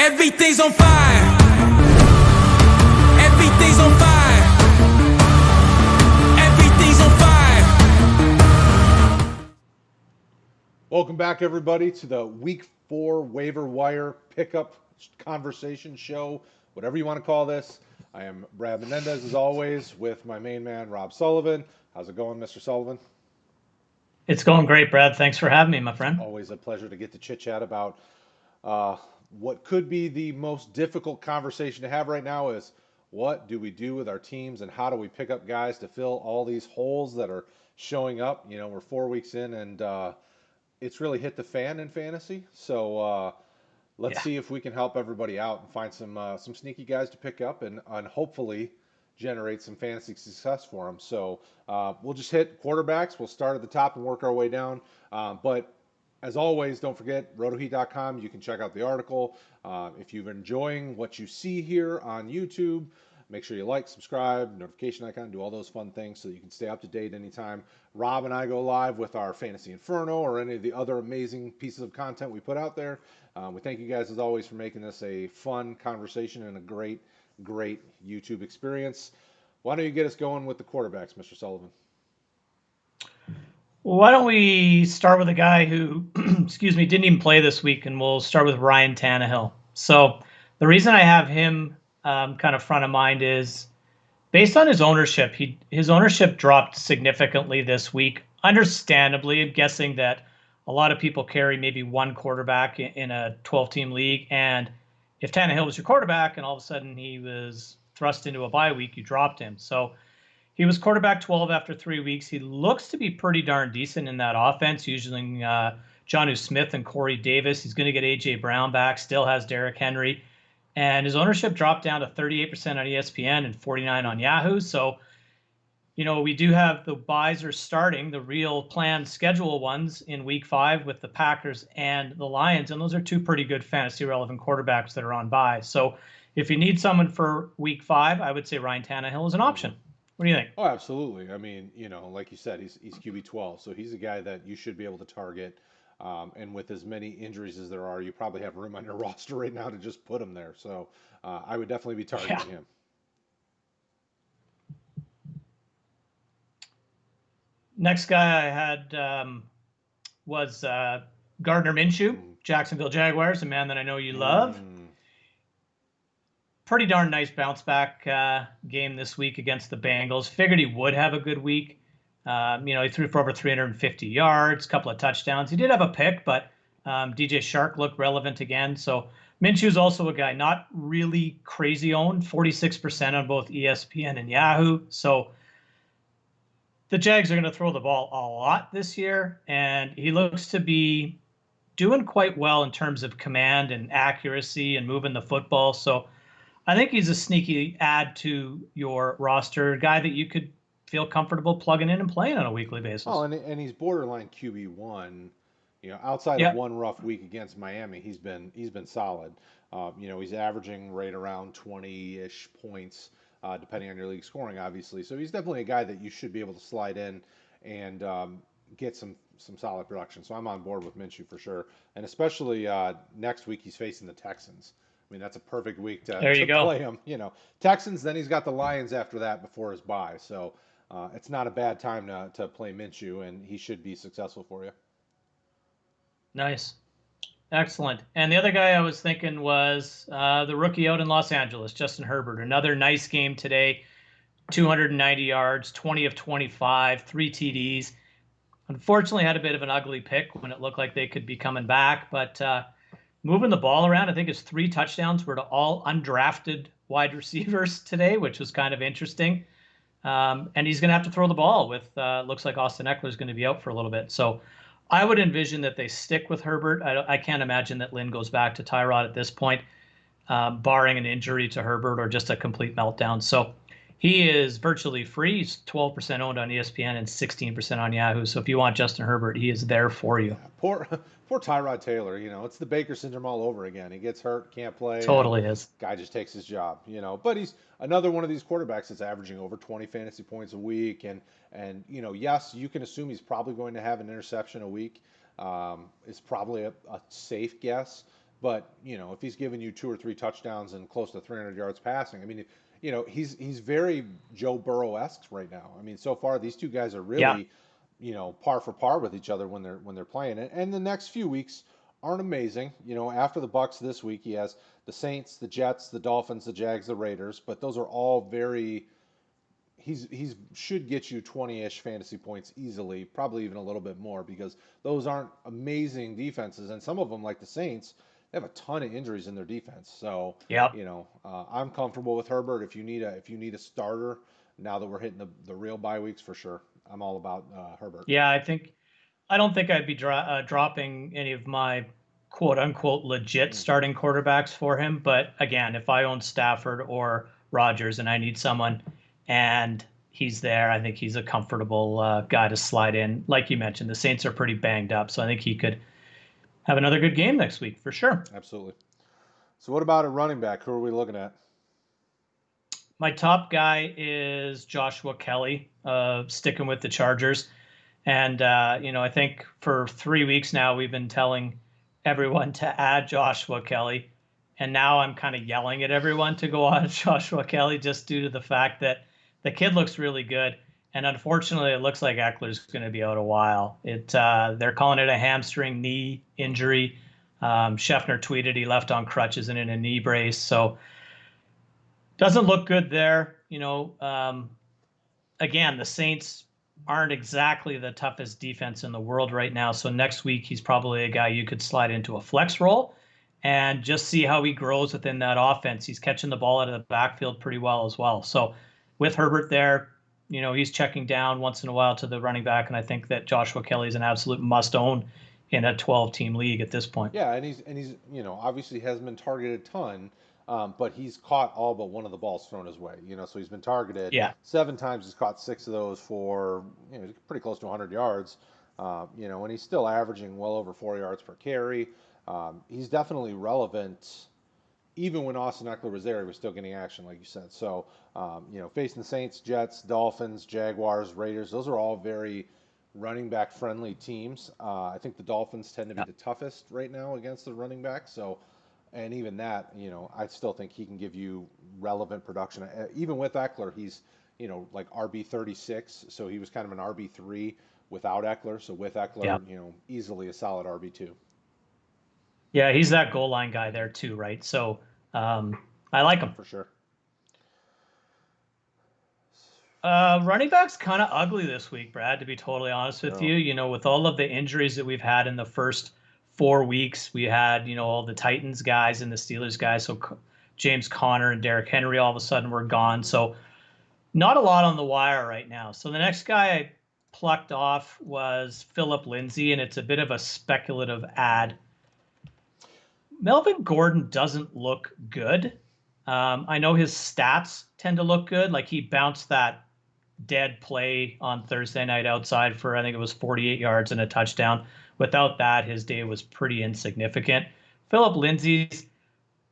Everything's on fire. Everything's on fire. Everything's on fire. Welcome back, everybody, to the Week 4 Waiver Wire Pickup Conversation Show, whatever you want to call this. I am Brad Menendez, as always, with my main man, Rob Sullivan. How's it going, Mr. Sullivan? It's going great, Brad. Thanks for having me, my friend. Always a pleasure to get to chit-chat about what could be the most difficult conversation to have right now is what do we do with our teams and how do we pick up guys to fill all these holes that are showing up? You know, we're 4 weeks in and it's really hit the fan in fantasy. So let's see if we can help everybody out and find some sneaky guys to pick up and hopefully generate some fantasy success for them. So we'll just hit quarterbacks. We'll start at the top and work our way down. But as always, don't forget RotoHeat.com. You can check out the article. If you're enjoying what you see here on YouTube, make sure you like, subscribe, notification icon, do all those fun things so that you can stay up to date anytime Rob and I go live with our Fantasy Inferno or any of the other amazing pieces of content we put out there. We thank you guys, as always, for making this a fun conversation and a great YouTube experience. Why don't you get us going with the quarterbacks, Mr. Sullivan? Why don't we start with a guy who, excuse me, didn't even play this week, and we'll start with Ryan Tannehill. So the reason I have him kind of front of mind is based on his ownership. His ownership dropped significantly this week. Understandably, I'm guessing that a lot of people carry maybe one quarterback in a 12-team league, and if Tannehill was your quarterback and all of a sudden he was thrust into a bye week, you dropped him. So he was quarterback 12 after 3 weeks. He looks to be pretty darn decent in that offense, using Jonnu Smith and Corey Davis. He's going to get A.J. Brown back, still has Derrick Henry. And his ownership dropped down to 38% on ESPN and 49% on Yahoo. So, you know, we do have the buys are starting, the real planned schedule ones in week 5 with the Packers and the Lions. And those are two pretty good fantasy relevant quarterbacks that are on bye. So if you need someone for week 5, I would say Ryan Tannehill is an option. What do you think? Oh, absolutely. I mean, you know, like you said, he's QB 12, so he's a guy that you should be able to target. And with as many injuries as there are, you probably have room on your roster right now to just put him there. So I would definitely be targeting him. Next guy I had was Gardner Minshew, Jacksonville Jaguars, a man that I know you love. Pretty darn nice bounce back game this week against the Bengals. Figured he would have a good week. You know, he threw for over 350 yards, a couple of touchdowns. He did have a pick, but DJ Shark looked relevant again. So Minshew's also a guy not really crazy owned, 46% on both ESPN and Yahoo. So the Jags are going to throw the ball a lot this year, and he looks to be doing quite well in terms of command and accuracy and moving the football. So I think he's a sneaky add to your roster, a guy that you could feel comfortable plugging in and playing on a weekly basis. Oh, and he's borderline QB1. You know, outside of one rough week against Miami, he's been solid. You know, he's averaging right around 20-ish points, depending on your league scoring, obviously. So he's definitely a guy that you should be able to slide in and get some solid production. So I'm on board with Minshew for sure, and especially next week he's facing the Texans. I mean, that's a perfect week to play him. You know, Texans, then he's got the Lions after that before his bye. So it's not a bad time to play Minshew, and he should be successful for you. Nice. Excellent. And the other guy I was thinking was the rookie out in Los Angeles, Justin Herbert. Another nice game today, 290 yards, 20 of 25, 3 TDs. Unfortunately, had a bit of an ugly pick when it looked like they could be coming back, but moving the ball around, I think his 3 touchdowns were to all undrafted wide receivers today, which was kind of interesting. And he's going to have to throw the ball with, looks like Austin Eckler is going to be out for a little bit. So I would envision that they stick with Herbert. I can't imagine that Lynn goes back to Tyrod at this point, barring an injury to Herbert or just a complete meltdown. So he is virtually free. He's 12% owned on ESPN and 16% on Yahoo. So if you want Justin Herbert, he is there for you. Poor Tyrod Taylor. You know, it's the Baker syndrome all over again. He gets hurt, can't play. Totally is. Guy just takes his job. You know, but he's another one of these quarterbacks that's averaging over 20 fantasy points a week. And you know, yes, you can assume he's probably going to have an interception a week. It's probably a safe guess. But if he's giving you 2 or 3 touchdowns and close to 300 yards passing, I mean, he's very Joe Burrow-esque right now. I mean, so far these two guys are Yeah. really, par for par with each other when they're playing. And the next few weeks aren't amazing. After the Bucks this week, he has the Saints, the Jets, the Dolphins, the Jags, the Raiders. But those are all very. He's should get you 20-ish fantasy points easily, probably even a little bit more because those aren't amazing defenses, and some of them, like the Saints, they have a ton of injuries in their defense. So, Yep. I'm comfortable with Herbert. If you need a starter now that we're hitting the real bye weeks for sure, I'm all about Herbert. Yeah, I don't think I'd be dropping any of my quote unquote legit Hmm. starting quarterbacks for him. But again, if I own Stafford or Rodgers and I need someone and he's there, I think he's a comfortable guy to slide in. Like you mentioned, the Saints are pretty banged up. So I think he could have another good game next week for sure. Absolutely. So, what about a running back? Who are we looking at? My top guy is Joshua Kelly, sticking with the Chargers. And, I think for 3 weeks now, we've been telling everyone to add Joshua Kelly. And now I'm kind of yelling at everyone to go on Joshua Kelly just due to the fact that the kid looks really good. And unfortunately, it looks like Eckler's going to be out a while. They're calling it a hamstring knee injury. Scheffner tweeted he left on crutches and in a knee brace. So doesn't look good there. Again, the Saints aren't exactly the toughest defense in the world right now. So next week, he's probably a guy you could slide into a flex role and just see how he grows within that offense. He's catching the ball out of the backfield pretty well as well. So with Herbert there, he's checking down once in a while to the running back. And I think that Joshua Kelly is an absolute must own in a 12-team league at this point. Yeah, and he's obviously hasn't been targeted a ton, but he's caught all but one of the balls thrown his way. So he's been targeted Yeah. 7 times. He's caught 6 of those for pretty close to 100 yards. And he's still averaging well over 4 yards per carry. He's definitely relevant. Even when Austin Eckler was there, he was still getting action, like you said. So, facing the Saints, Jets, Dolphins, Jaguars, Raiders, those are all very running back friendly teams. I think the Dolphins tend to be Yeah. the toughest right now against the running back. So, and even that, I still think he can give you relevant production. Even with Eckler, he's, like RB 36. So he was kind of an RB 3 without Eckler. So with Yeah. Eckler, easily a solid RB 2. Yeah. He's that goal line guy there too, right? So I like him. For sure. Running back's kind of ugly this week, Brad, to be totally honest with No. you. With all of the injuries that we've had in the first 4 weeks, we had, all the Titans guys and the Steelers guys. So James Conner and Derrick Henry all of a sudden were gone. So not a lot on the wire right now. So the next guy I plucked off was Philip Lindsay, and it's a bit of a speculative ad. Melvin Gordon doesn't look good. I know his stats tend to look good. Like he bounced that dead play on Thursday night outside for, I think it was 48 yards and a touchdown. Without that, his day was pretty insignificant. Philip Lindsay's,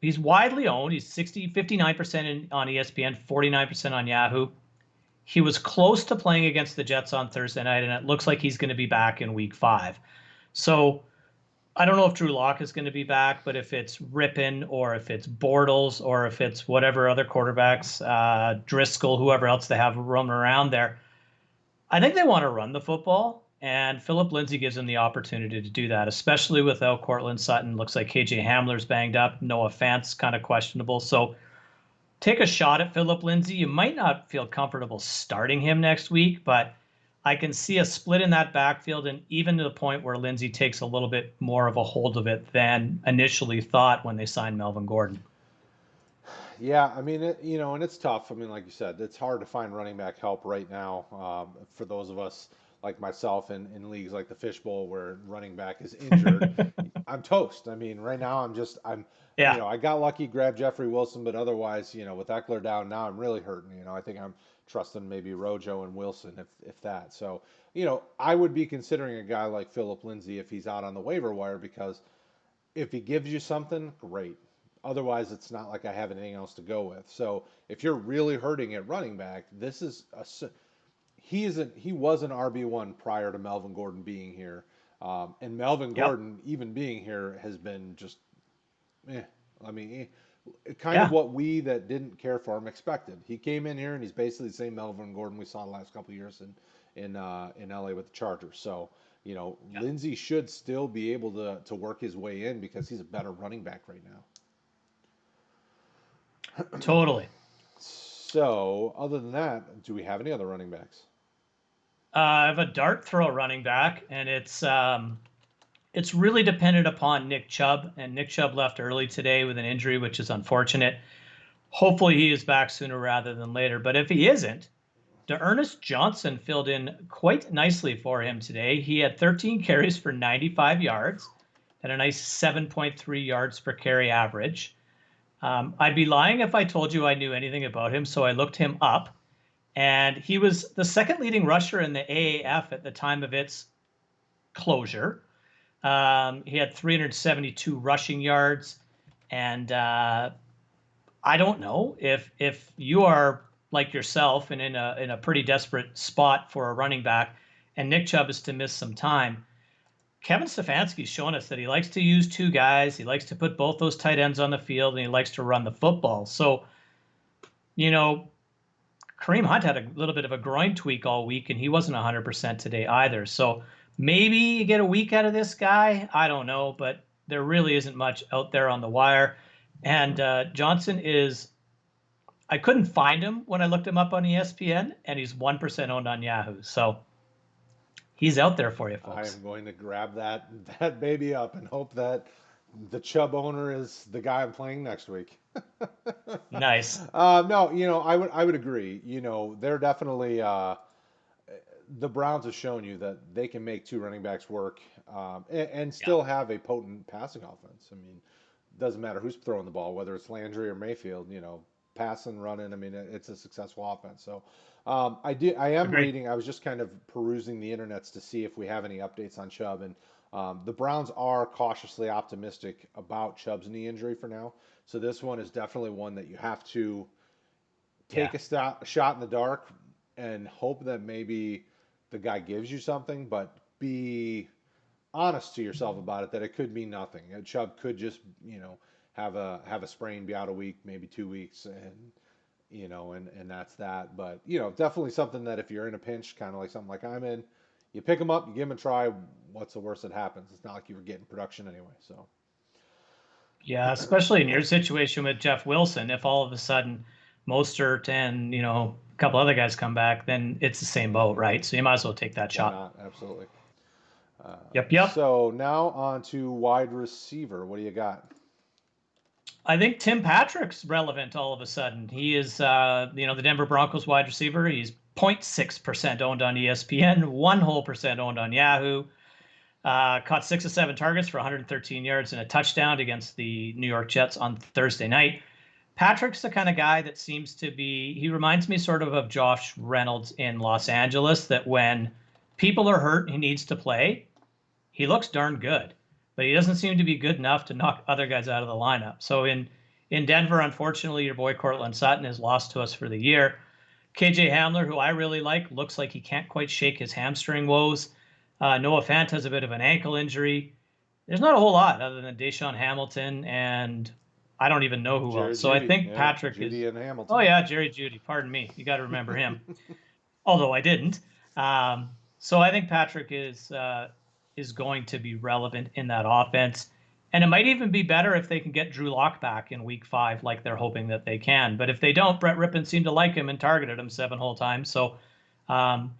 he's widely owned. He's 59% on ESPN, 49% on Yahoo. He was close to playing against the Jets on Thursday night, and it looks like he's going to be back in week 5. So I don't know if Drew Lock is going to be back, but if it's Rippon or if it's Bortles or if it's whatever other quarterbacks, Driscoll, whoever else they have roaming around there, I think they want to run the football. And Philip Lindsay gives them the opportunity to do that, especially without Cortland Sutton. Looks like KJ Hamler's banged up. Noah Fant's kind of questionable. So take a shot at Philip Lindsay. You might not feel comfortable starting him next week, but I can see a split in that backfield, and even to the point where Lindsay takes a little bit more of a hold of it than initially thought when they signed Melvin Gordon. Yeah, I mean, and it's tough. I mean, like you said, it's hard to find running back help right now. For those of us like myself in leagues like the Fishbowl where running back is injured, I'm toast. I mean, right now Yeah. I got lucky, grabbed Jeffrey Wilson, but otherwise, with Eckler down now, I'm really hurting. I think I'm trusting maybe Rojo and Wilson if that. So, I would be considering a guy like Philip Lindsay if he's out on the waiver wire because if he gives you something, great. Otherwise, it's not like I have anything else to go with. So if you're really hurting at running back, this is he was an RB1 prior to Melvin Gordon being here, and Melvin Yep. Gordon even being here has been just I mean, kind of Yeah, what we that didn't care for him expected. He came in here and he's basically the same Melvin Gordon we saw the last couple of years in LA with the Chargers. So Lindsey should still be able to work his way in because he's a better running back right now. totally. So other than that, do we have any other running backs? I have a dart throw running back, and it's really dependent upon Nick Chubb, and Nick Chubb left early today with an injury, which is unfortunate. Hopefully, he is back sooner rather than later. But if he isn't, Ernest Johnson filled in quite nicely for him today. He had 13 carries for 95 yards and a nice 7.3 yards per carry average. I'd be lying if I told you I knew anything about him, so I looked him up. And he was the second leading rusher in the AAF at the time of its closure. He had 372 rushing yards. And I don't know if you are like yourself and in a pretty desperate spot for a running back, and Nick Chubb is to miss some time. Kevin Stefanski's shown us that he likes to use two guys. He likes to put both those tight ends on the field, and he likes to run the football. So, you know, Kareem Hunt had a little bit of a groin tweak all week, and he wasn't 100% today either. So maybe you get a week out of this guy. I don't know, but there really isn't much out there on the wire. And Johnson is, I couldn't find him when I looked him up on ESPN, and he's 1% owned on Yahoo. So he's out there for you, I folks. am going to grab that baby up and hope that the Chubb owner is the guy I'm playing next week. Nice. No, I would agree. They're definitely the Browns have shown you that they can make two running backs work and Yeah. still have a potent passing offense. I mean, doesn't matter who's throwing the ball, whether it's Landry or Mayfield. Passing, running. I mean, it's a successful offense. So I am Agreed. reading. I was just kind of perusing the internets to see if we have any updates on Chubb, and the Browns are cautiously optimistic about Chubb's knee injury for now. So this one is definitely one that you have to Yeah. take a shot in the dark and hope that maybe the guy gives you something, but be honest to yourself about it that it could mean nothing. Chubb could just have a sprain, be out a week, maybe 2 weeks, and that's that. But definitely something that if you're in a pinch, kind of like something like I'm in, you pick him up, you give him a try. What's the worst that happens? It's not like you were getting production anyway. So Yeah, especially in your situation with Jeff Wilson, if all of a sudden Mostert and, a couple other guys come back, then it's the same boat, right? So you might as well take that why shot. not? Absolutely. Yep, yep. So now on to wide receiver. What do you got? I think Tim Patrick's relevant all of a sudden. He is, the Denver Broncos wide receiver. He's 0.6% owned on ESPN, 1% owned on Yahoo. Caught 6 of 7 targets for 113 yards and a touchdown against the New York Jets on Thursday night. Patrick's the kind of guy that seems to be, he reminds me sort of Josh Reynolds in Los Angeles, that when people are hurt, he needs to play. He looks darn good, but he doesn't seem to be good enough to knock other guys out of the lineup. So in Denver, unfortunately, your boy Cortland Sutton is lost to us for the year. KJ Hamler, who I really like, looks like he can't quite shake his hamstring woes. Noah Fant has a bit of an ankle injury. There's not a whole lot other than Deshaun Hamilton, and I don't even know who else. Jared So I Judy. think Yeah, Patrick Judy is. and Oh Hamilton. yeah, Jerry Judy. Pardon me. You got to remember him. Although I didn't. So I think Patrick is going to be relevant in that offense. And it might even be better if they can get Drew Lock back in week 5, like they're hoping that they can. But if they don't, Brett Rippon seemed to like him and targeted him 7 whole times. So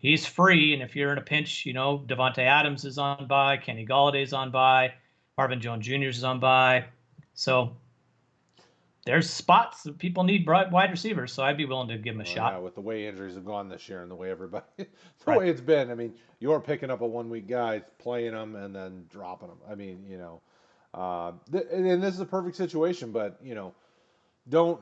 he's free. And if you're in a pinch, Devontae Adams is on by, Kenny Galladay's on by, Marvin Jones Jr. is on by. So there's spots that people need wide receivers. So I'd be willing to give him a Well, yeah, shot. with the way injuries have gone this year and the way everybody, the Right. way it's been, I mean, you're picking up a 1 week guy, playing him, and then dropping him. I mean, and this is a perfect situation, but don't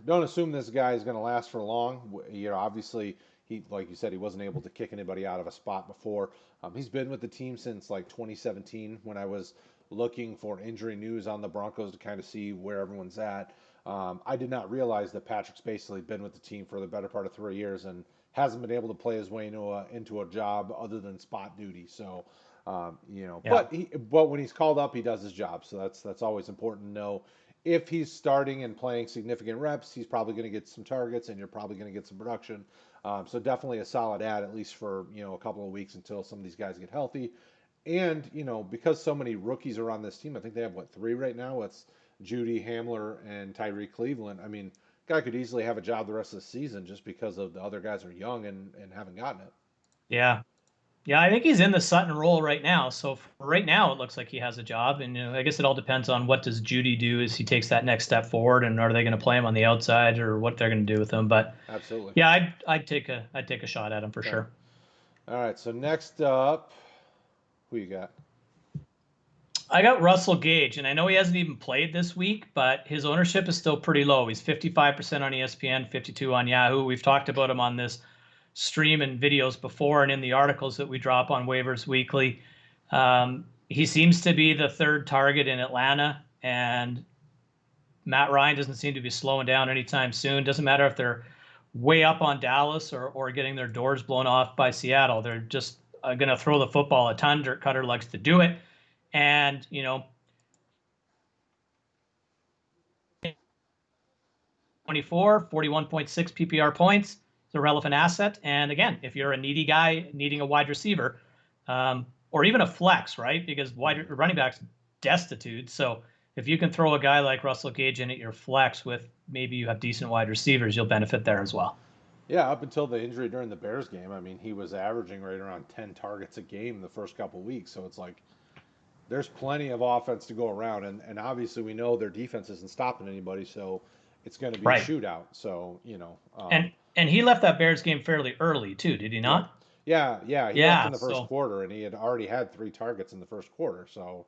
don't assume this guy is going to last for long. Obviously, he, like you said, he wasn't able to kick anybody out of a spot before. He's been with the team since like 2017 when I was looking for injury news on the Broncos to kind of see where everyone's at. I did not realize that Patrick's basically been with the team for the better part of 3 years and hasn't been able to play his way into a job other than spot duty. So, Yeah. but when he's called up, he does his job. So that's always important to know if he's starting and playing significant reps, he's probably going to get some targets, and you're probably going to get some production. So definitely a solid ad, at least for a couple of weeks until some of these guys get healthy. And because so many rookies are on this team, I think they have what, 3 right now. It's Judy, Hamler, and Tyree Cleveland. I mean, guy could easily have a job the rest of the season just because of the other guys are young and haven't gotten it. Yeah. Yeah, I think he's in the Sutton role right now. So for right now, it looks like he has a job. And I guess it all depends on what does Judy do as he takes that next step forward, and are they going to play him on the outside or what they're going to do with him. But Absolutely. yeah, I'd take a shot at him for sure. All right. So next up, who you got? I got Russell Gage, and I know he hasn't even played this week, but his ownership is still pretty low. He's 55% on ESPN, 52 on Yahoo. We've talked about him on this stream and videos before, and in the articles that we drop on Waivers Weekly. He seems to be the third target in Atlanta, and Matt Ryan doesn't seem to be slowing down anytime soon. Doesn't matter if they're way up on Dallas or getting their doors blown off by Seattle. They're just going to throw the football a ton. Dirk Cutter likes to do it. And, 24, 41.6 PPR points. It's a relevant asset. And again, if you're a needy guy needing a wide receiver, or even a flex, right? Because running backs destitute. So if you can throw a guy like Russell Gage in at your flex with maybe you have decent wide receivers, you'll benefit there as well. Yeah, up until the injury during the Bears game, I mean, he was averaging right around 10 targets a game the first couple weeks. So it's like there's plenty of offense to go around. And obviously we know their defense isn't stopping anybody. So it's going to be a shootout. So, and he left that Bears game fairly early too, did he not? Yeah. He left in the first quarter, and he had already had 3 targets in the first quarter. So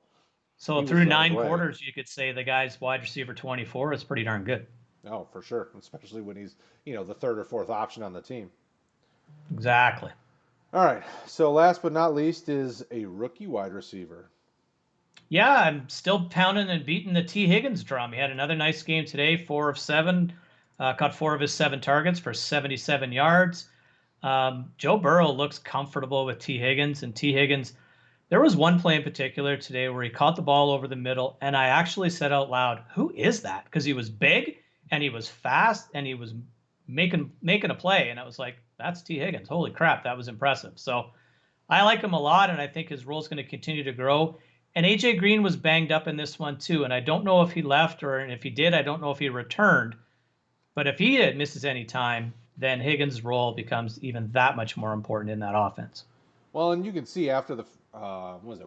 through 9 quarters, you could say the guy's wide receiver 24 is pretty darn good. Oh, for sure, especially when he's the 3rd or 4th option on the team. Exactly. All right. So last but not least is a rookie wide receiver. Yeah, I'm still pounding and beating the T. Higgins drum. He had another nice game today, 4 of 7, caught 4 of his 7 targets for 77 yards. Joe Burrow looks comfortable with T. Higgins, and T. Higgins, there was one play in particular today where he caught the ball over the middle, and I actually said out loud, "Who is that?" Because he was big and he was fast and he was making a play, and I was like, "That's T. Higgins. Holy crap, that was impressive." So I like him a lot, and I think his role is going to continue to grow. And AJ Green was banged up in this one too, and I don't know if he left, or if he did, I don't know if he returned. But if he misses any time, then Higgins' role becomes even that much more important in that offense. Well, and you can see after the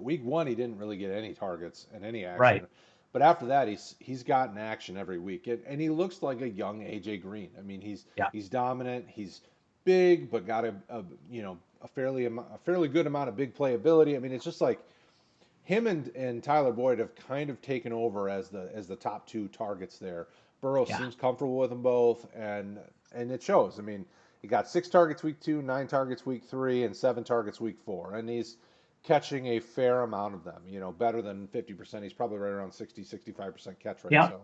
week 1, he didn't really get any targets and any action. Right. But after that, he's gotten action every week, and he looks like a young AJ Green. I mean, he's dominant. He's big, but got a fairly good amount of big playability. I mean, it's just like him and Tyler Boyd have kind of taken over as the top 2 targets there. Burrow seems comfortable with them both, and it shows. I mean, he got 6 targets week 2, 9 targets week 3, and 7 targets week 4, and he's catching a fair amount of them. Better than 50%. He's probably right around 60-65% catch rate. Yeah. So.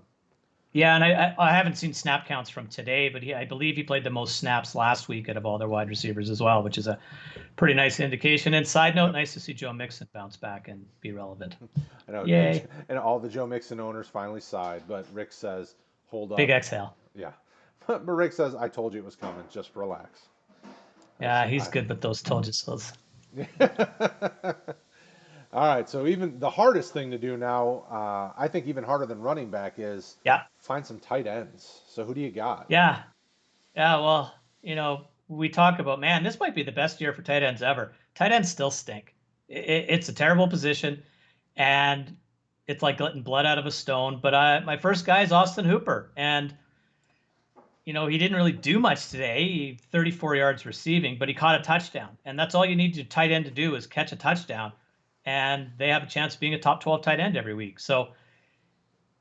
Yeah, and I haven't seen snap counts from today, but I believe he played the most snaps last week out of all their wide receivers as well, which is a pretty nice indication. And side note, nice to see Joe Mixon bounce back and be relevant. I know. Yay. And all the Joe Mixon owners finally sighed, but Rick says, hold up. Big exhale. Yeah. But Rick says, I told you it was coming. Just relax. Yeah, he's good with those told you so's. All right, so even the hardest thing to do now, I think even harder than running back, is find some tight ends. So who do you got? Yeah. Well, we talk about, man, this might be the best year for tight ends ever. Tight ends still stink. It's a terrible position, and it's like letting blood out of a stone. But my first guy is Austin Hooper, and he didn't really do much today. 34 yards receiving, but he caught a touchdown, and that's all you need your tight end to do is catch a touchdown. And they have a chance of being a top 12 tight end every week. So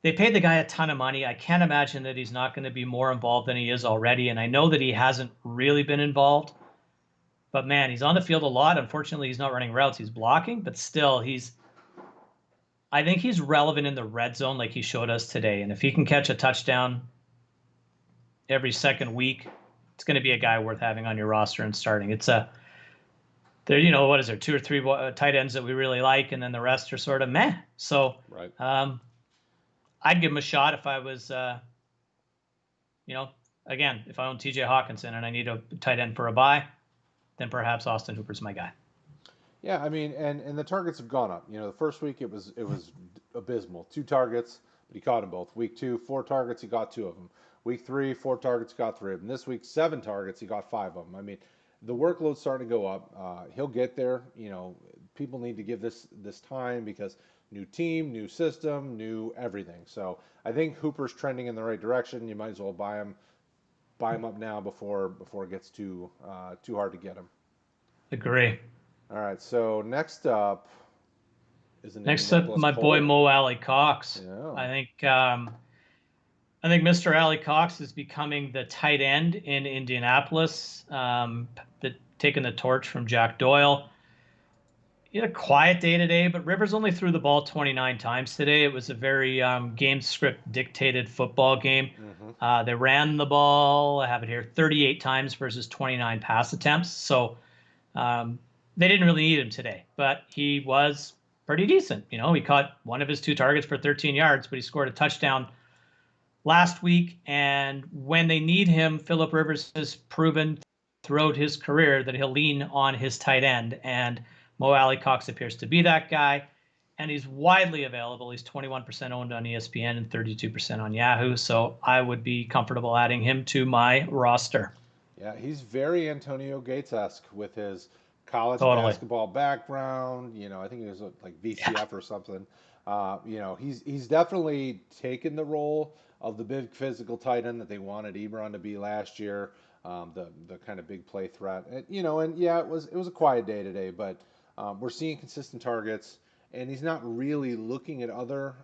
they paid the guy a ton of money. I can't imagine that he's not going to be more involved than he is already. And I know that he hasn't really been involved. But, man, he's on the field a lot. Unfortunately, he's not running routes. He's blocking. But still, I think he's relevant in the red zone like he showed us today. And if he can catch a touchdown every second week, it's going to be a guy worth having on your roster and starting. There, what is there, 2 or 3 tight ends that we really like, and then the rest are sort of meh. So, right. I'd give him a shot if I was, again, if I own TJ Hawkinson and I need a tight end for a bye, then perhaps Austin Hooper's my guy. Yeah, I mean, and the targets have gone up. The first week it was abysmal. 2 targets, but he caught them both. Week 2, 4 targets, he got 2 of them. Week 3, 4 targets, got 3 of them. This week, 7 targets, he got 5 of them. I mean, the workload's starting to go up. He'll get there. People need to give this time because new team, new system, new everything. So I think Hooper's trending in the right direction. You might as well buy him up now before it gets too hard to get him. Agree. All right, so next up is an Next up, Indianapolis my Colt. boy Mo Alley Cox. Yeah. I think Mr. Alley Cox is becoming the tight end in Indianapolis, taking the torch from Jack Doyle. He had a quiet day today, but Rivers only threw the ball 29 times today. It was a very game script dictated football game. Mm-hmm. They ran the ball, I have it here, 38 times versus 29 pass attempts. So they didn't really need him today, but he was pretty decent. He caught one of his 2 targets for 13 yards, but he scored a touchdown last week. And when they need him, Phillip Rivers has proven throughout his career that he'll lean on his tight end. And Mo Alley Cox appears to be that guy. And he's widely available. He's 21% owned on ESPN and 32% on Yahoo. So I would be comfortable adding him to my roster. Yeah, he's very Antonio Gates-esque with his college Totally. basketball background. I think he was like VCF or something. He's definitely taken the role of the big physical tight end that they wanted Ebron to be last year. The kind of big play threat. And yeah, it was a quiet day today, but we're seeing consistent targets, and he's not really looking at other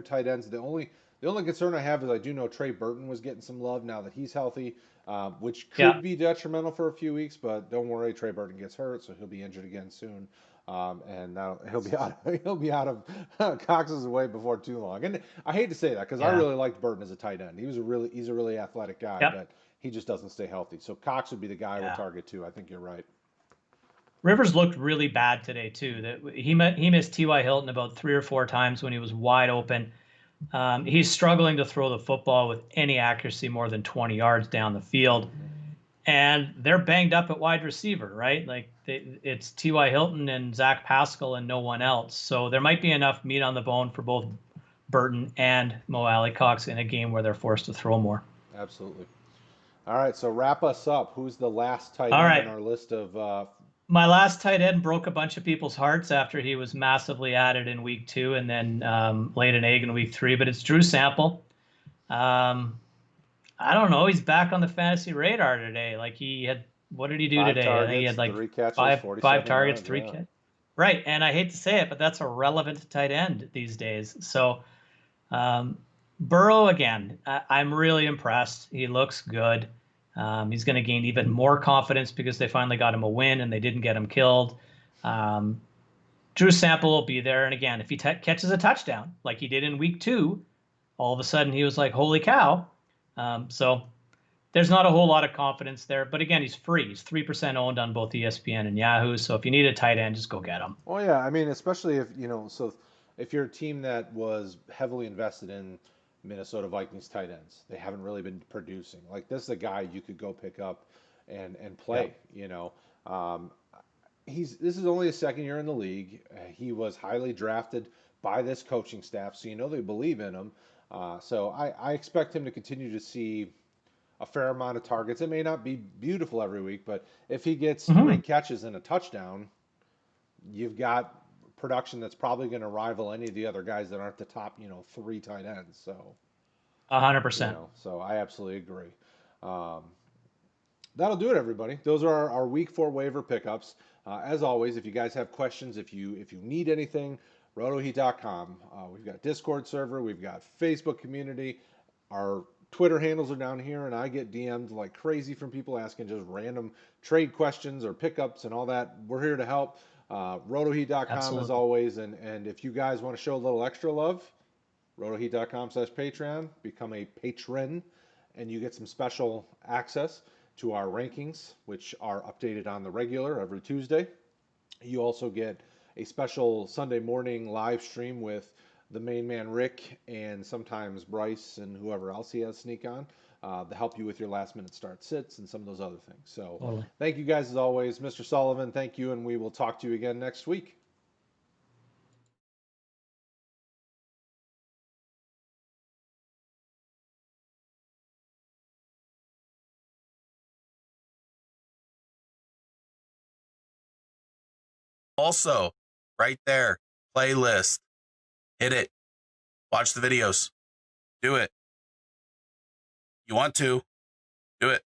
tight ends. The only concern I have is I do know Trey Burton was getting some love now that he's healthy, which could be detrimental for a few weeks. But don't worry, Trey Burton gets hurt, so he'll be injured again soon, and he'll be out of Cox's way before too long. And I hate to say that because I really liked Burton as a tight end. He's a really athletic guy, but he just doesn't stay healthy. So Cox would be the guy I would target too. I think you're right. Rivers looked really bad today too. That he missed T.Y. Hilton about 3 or 4 times when he was wide open. He's struggling to throw the football with any accuracy more than 20 yards down the field. And they're banged up at wide receiver, right? Like it's T.Y. Hilton and Zach Pascal and no one else. So there might be enough meat on the bone for both Burton and Mo Alley Cox in a game where they're forced to throw more. Absolutely. All right, so wrap us up. Who's the last tight end in our list of my last tight end broke a bunch of people's hearts after he was massively added in week 2 and then laid an egg in week 3, but it's Drew Sample. I don't know. He's back on the fantasy radar today. Like he had, what did he do today? Targets, I think he had like 3 catches, 5 targets, 3 catches. Right. And I hate to say it, but that's a relevant tight end these days. So Burrow, again, I'm really impressed. He looks good. He's going to gain even more confidence because they finally got him a win and they didn't get him killed. Drew Sample will be there. And again, if he catches a touchdown like he did in week 2, all of a sudden he was like, holy cow. So there's not a whole lot of confidence there. But again, he's free. He's 3% owned on both ESPN and Yahoo. So if you need a tight end, just go get him. Oh, yeah. I mean, especially if, if you're a team that was heavily invested in Minnesota Vikings tight ends, they haven't really been producing. Like, this is a guy you could go pick up and play, this is only his second year in the league. He was highly drafted by this coaching staff, so they believe in him. So I expect him to continue to see a fair amount of targets. It may not be beautiful every week, but if he gets 3 catches and a touchdown, you've got production that's probably going to rival any of the other guys that aren't the top, 3 tight ends. So 100%. So I absolutely agree. That'll do it, everybody. Those are our week 4 waiver pickups. As always, if you guys have questions, if you need anything, RotoHeat.com. We've got Discord server, we've got Facebook community. Our Twitter handles are down here, and I get DM'd like crazy from people asking just random trade questions or pickups and all that. We're here to help. RotoHeat.com as always, and if you guys want to show a little extra love, RotoHeat.com/Patreon, become a patron, and you get some special access to our rankings, which are updated on the regular every Tuesday. You also get a special Sunday morning live stream with the main man Rick and sometimes Bryce and whoever else he has sneak on to help you with your last minute start sits and some of those other things. So Totally. thank you guys as always. Mr. Sullivan, thank you, and we will talk to you again next week. Also, right there, playlist. Hit it. Watch the videos. Do it. You want to. Do it.